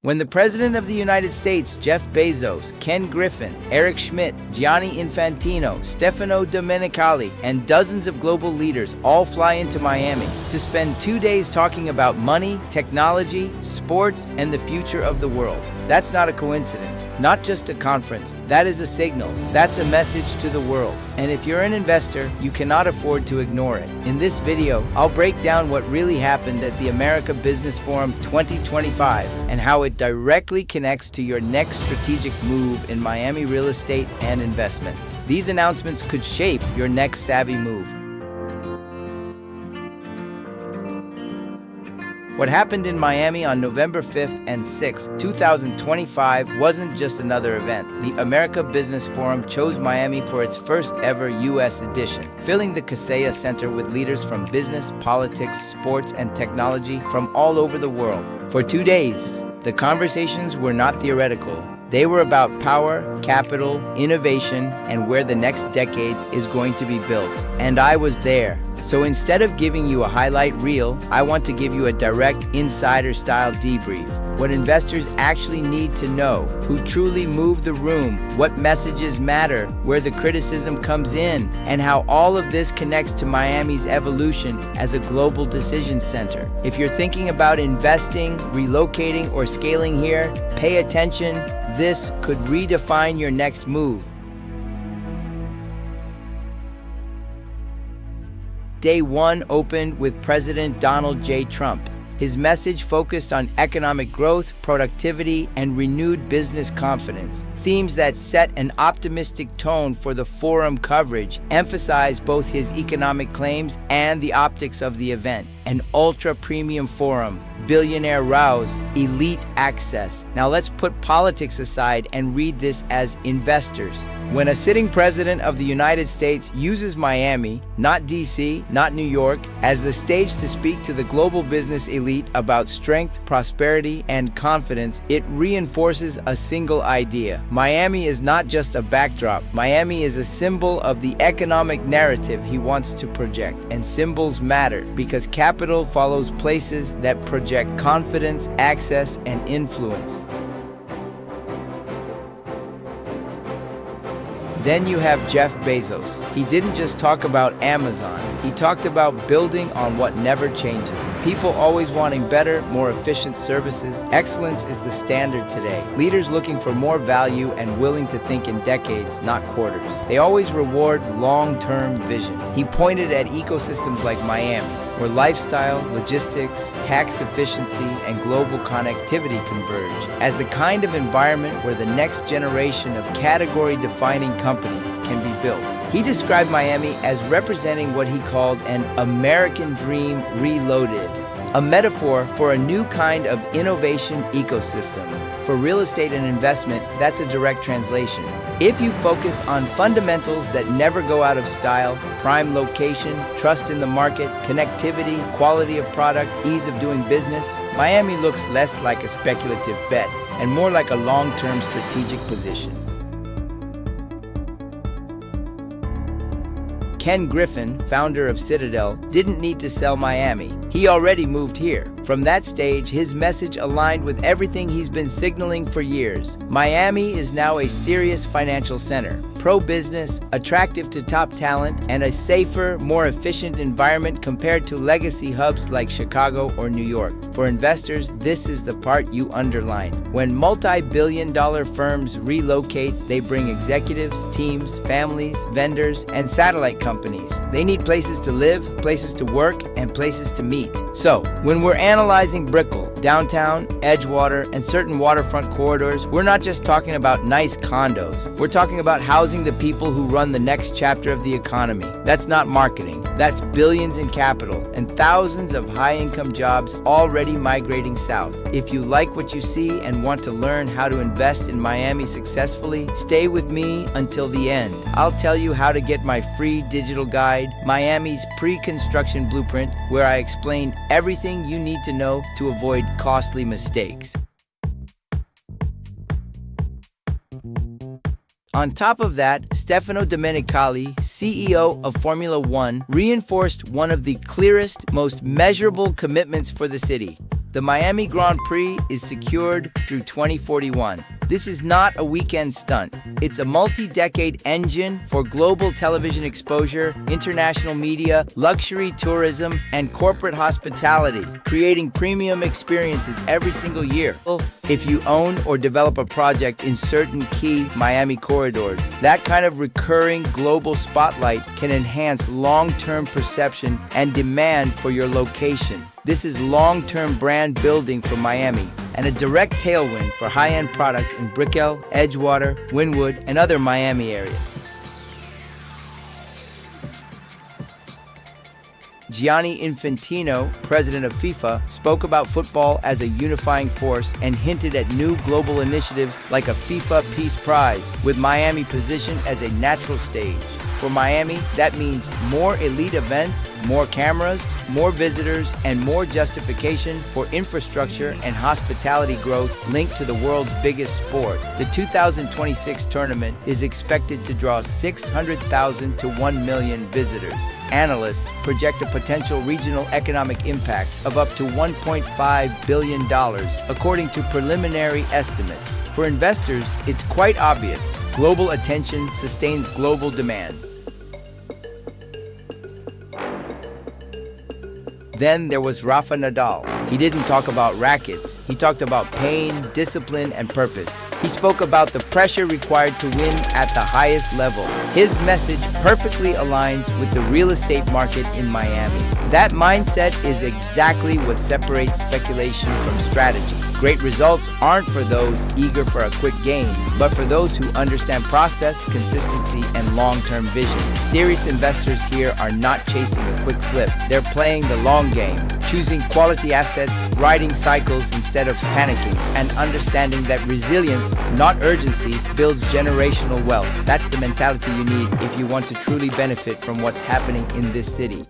When the President of the United States, Jeff Bezos, Ken Griffin, Eric Schmidt, Gianni Infantino, Stefano Domenicali, and dozens of global leaders all fly into Miami to spend 2 days talking about money, technology, sports, and the future of the world. That's not a coincidence, not just a conference. That is a signal. That's a message to the world. And if you're an investor, you cannot afford to ignore it. In this video, I'll break down what really happened at the America Business Forum 2025 and how it directly connects to your next strategic move in Miami real estate and investments. These announcements could shape your next savvy move. What happened in Miami on November 5th and 6th, 2025 wasn't just another event. The America Business Forum chose Miami for its first ever U.S. edition, filling the Kaseya Center with leaders from business, politics, sports, and technology from all over the world. For 2 days, the conversations were not theoretical. They were about power, capital, innovation, and where the next decade is going to be built. And I was there. So instead of giving you a highlight reel, I want to give you a direct insider-style debrief. What investors actually need to know, who truly moved the room, what messages matter, where the criticism comes in, and how all of this connects to Miami's evolution as a global decision center. If you're thinking about investing, relocating, or scaling here, pay attention. This could redefine your next move. Day 1 opened with President Donald J. Trump. His message focused on economic growth, productivity, and renewed business confidence. Themes that set an optimistic tone for the forum coverage emphasized both his economic claims and the optics of the event. An ultra-premium forum, billionaire rouse, elite access. Now let's put politics aside and read this as investors. When a sitting president of the United States uses Miami, not DC, not New York, as the stage to speak to the global business elite about strength, prosperity, and confidence, it reinforces a single idea. Miami is not just a backdrop. Miami is a symbol of the economic narrative he wants to project. And symbols matter because capital follows places that project confidence, access, and influence. Then you have Jeff Bezos. He didn't just talk about Amazon. He talked about building on what never changes. People always wanting better, more efficient services. Excellence is the standard today. Leaders looking for more value and willing to think in decades, not quarters. They always reward long-term vision. He pointed at ecosystems like Miami, where lifestyle, logistics, tax efficiency, and global connectivity converge, as the kind of environment where the next generation of category-defining companies can be built. He described Miami as representing what he called an American dream reloaded, a metaphor for a new kind of innovation ecosystem. For real estate and investment, that's a direct translation. If you focus on fundamentals that never go out of style, prime location, trust in the market, connectivity, quality of product, ease of doing business, Miami looks less like a speculative bet and more like a long-term strategic position. Ken Griffin, founder of Citadel, didn't need to sell Miami. He already moved here. From that stage, his message aligned with everything he's been signaling for years. Miami is now a serious financial center, pro-business, attractive to top talent, and a safer, more efficient environment compared to legacy hubs like Chicago or New York. For investors, this is the part you underline. When multi-billion-dollar firms relocate, they bring executives, teams, families, vendors, and satellite companies. They need places to live, places to work, and places to meet. So, when we're analyzing Brickell, downtown, Edgewater, and certain waterfront corridors, we're not just talking about nice condos. We're talking about housing the people who run the next chapter of the economy. That's not marketing. That's billions in capital and thousands of high-income jobs already migrating south. If you like what you see and want to learn how to invest in Miami successfully, stay with me until the end. I'll tell you how to get my free digital guide, Miami's PreConstruction Blueprint, where I explain everything you need to know to avoid costly mistakes. On top of that, Stefano Domenicali, CEO of Formula One, reinforced one of the clearest, most measurable commitments for the city: The Miami Grand Prix is secured through 2041. This is not a weekend stunt. It's a multi-decade engine for global television exposure, international media, luxury tourism, and corporate hospitality, creating premium experiences every single year. If you own or develop a project in certain key Miami corridors, that kind of recurring global spotlight can enhance long-term perception and demand for your location. This is long-term brand building for Miami and a direct tailwind for high-end products in Brickell, Edgewater, Wynwood, and other Miami areas. Gianni Infantino, president of FIFA, spoke about football as a unifying force and hinted at new global initiatives like a FIFA Peace Prize, with Miami positioned as a natural stage. For Miami, that means more elite events, more cameras, more visitors, and more justification for infrastructure and hospitality growth linked to the world's biggest sport. The 2026 tournament is expected to draw 600,000 to 1 million visitors. Analysts project a potential regional economic impact of up to $1.5 billion, according to preliminary estimates. For investors, it's quite obvious. Global attention sustains global demand. Then there was Rafa Nadal. He didn't talk about rackets. He talked about pain, discipline, and purpose. He spoke about the pressure required to win at the highest level. His message perfectly aligns with the real estate market in Miami. That mindset is exactly what separates speculation from strategy. Great results aren't for those eager for a quick gain, but for those who understand process, consistency, and long-term vision. Serious investors here are not chasing a quick flip. They're playing the long game, choosing quality assets, riding cycles instead of panicking, and understanding that resilience, not urgency, builds generational wealth. That's the mentality you need if you want to truly benefit from what's happening in this city.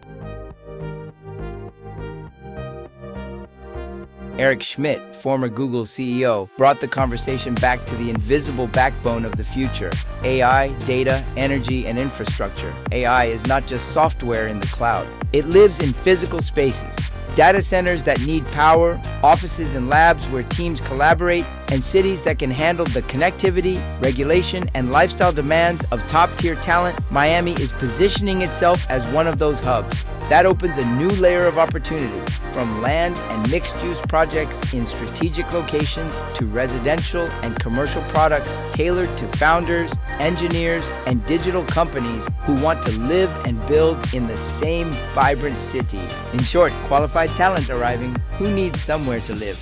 Eric Schmidt, former Google CEO, brought the conversation back to the invisible backbone of the future: AI, data, energy, and infrastructure. AI is not just software in the cloud. It lives in physical spaces. Data centers that need power, offices and labs where teams collaborate, and cities that can handle the connectivity, regulation, and lifestyle demands of top-tier talent. Miami is positioning itself as one of those hubs. That opens a new layer of opportunity, from land and mixed-use projects in strategic locations to residential and commercial products tailored to founders, engineers, and digital companies who want to live and build in the same vibrant city. In short, qualified talent arriving who needs somewhere to live.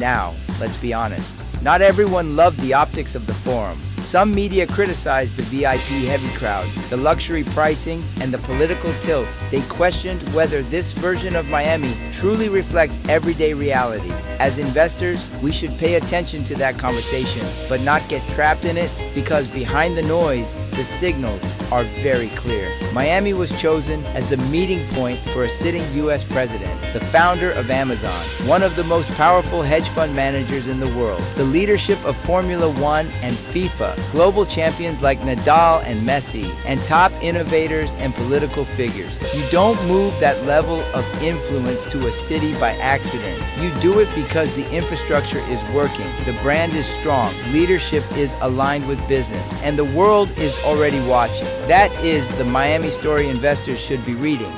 Now, let's be honest. Not everyone loved the optics of the forum. Some media criticized the VIP heavy crowd, the luxury pricing, and the political tilt. They questioned whether this version of Miami truly reflects everyday reality. As investors, we should pay attention to that conversation, but not get trapped in it, because behind the noise, the signals are very clear. Miami was chosen as the meeting point for a sitting U.S. president, the founder of Amazon, one of the most powerful hedge fund managers in the world, the leadership of Formula One and FIFA, global champions like Nadal and Messi, and top innovators and political figures. You don't move that level of influence to a city by accident. You do it because the infrastructure is working, the brand is strong, leadership is aligned with business, and the world is already watching. That is the Miami story investors should be reading.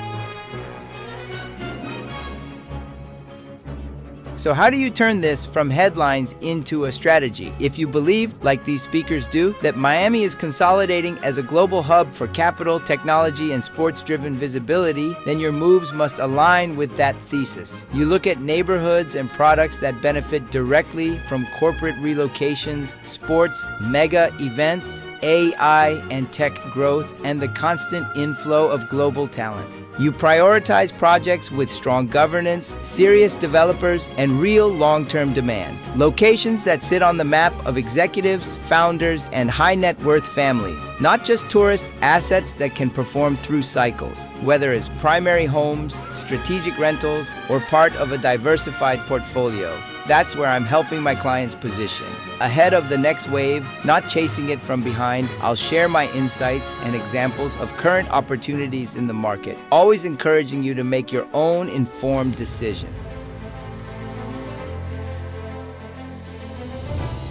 So how do you turn this from headlines into a strategy? If you believe, like these speakers do, that Miami is consolidating as a global hub for capital, technology, and sports-driven visibility, then your moves must align with that thesis. You look at neighborhoods and products that benefit directly from corporate relocations, sports, mega events, AI and tech growth, and the constant inflow of global talent. You prioritize projects with strong governance, serious developers, and real long-term demand. Locations that sit on the map of executives, founders, and high-net-worth families. Not just tourists, assets that can perform through cycles. Whether it's primary homes, strategic rentals, or part of a diversified portfolio. That's where I'm helping my clients position. Ahead of the next wave, not chasing it from behind, I'll share my insights and examples of current opportunities in the market, always encouraging you to make your own informed decision.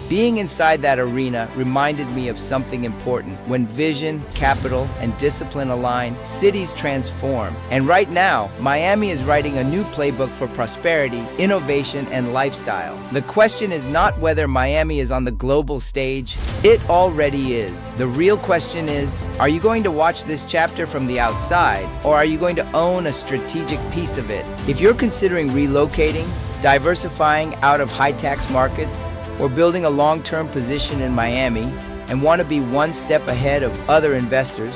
Being inside that arena reminded me of something important. When vision, capital, and discipline align, cities transform. And right now, Miami is writing a new playbook for prosperity, innovation, and lifestyle. The question is not whether Miami is on the global stage. It already is. The real question is, are you going to watch this chapter from the outside, or are you going to own a strategic piece of it? If you're considering relocating, diversifying out of high-tax markets, or building a long-term position in Miami and want to be one step ahead of other investors,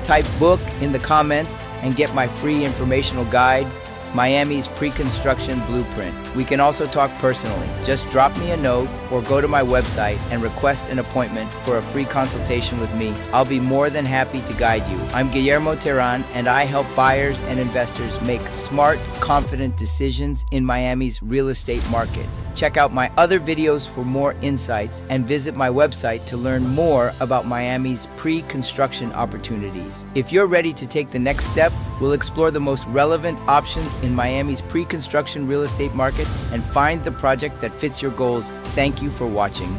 type book in the comments and get my free informational guide, Miami's Pre-Construction Blueprint. We can also talk personally. Just drop me a note or go to my website and request an appointment for a free consultation with me. I'll be more than happy to guide you. I'm Guillermo Terán, and I help buyers and investors make smart, confident decisions in Miami's real estate market. Check out my other videos for more insights and visit my website to learn more about Miami's pre-construction opportunities. If you're ready to take the next step, we'll explore the most relevant options in Miami's pre-construction real estate market and find the project that fits your goals. Thank you for watching.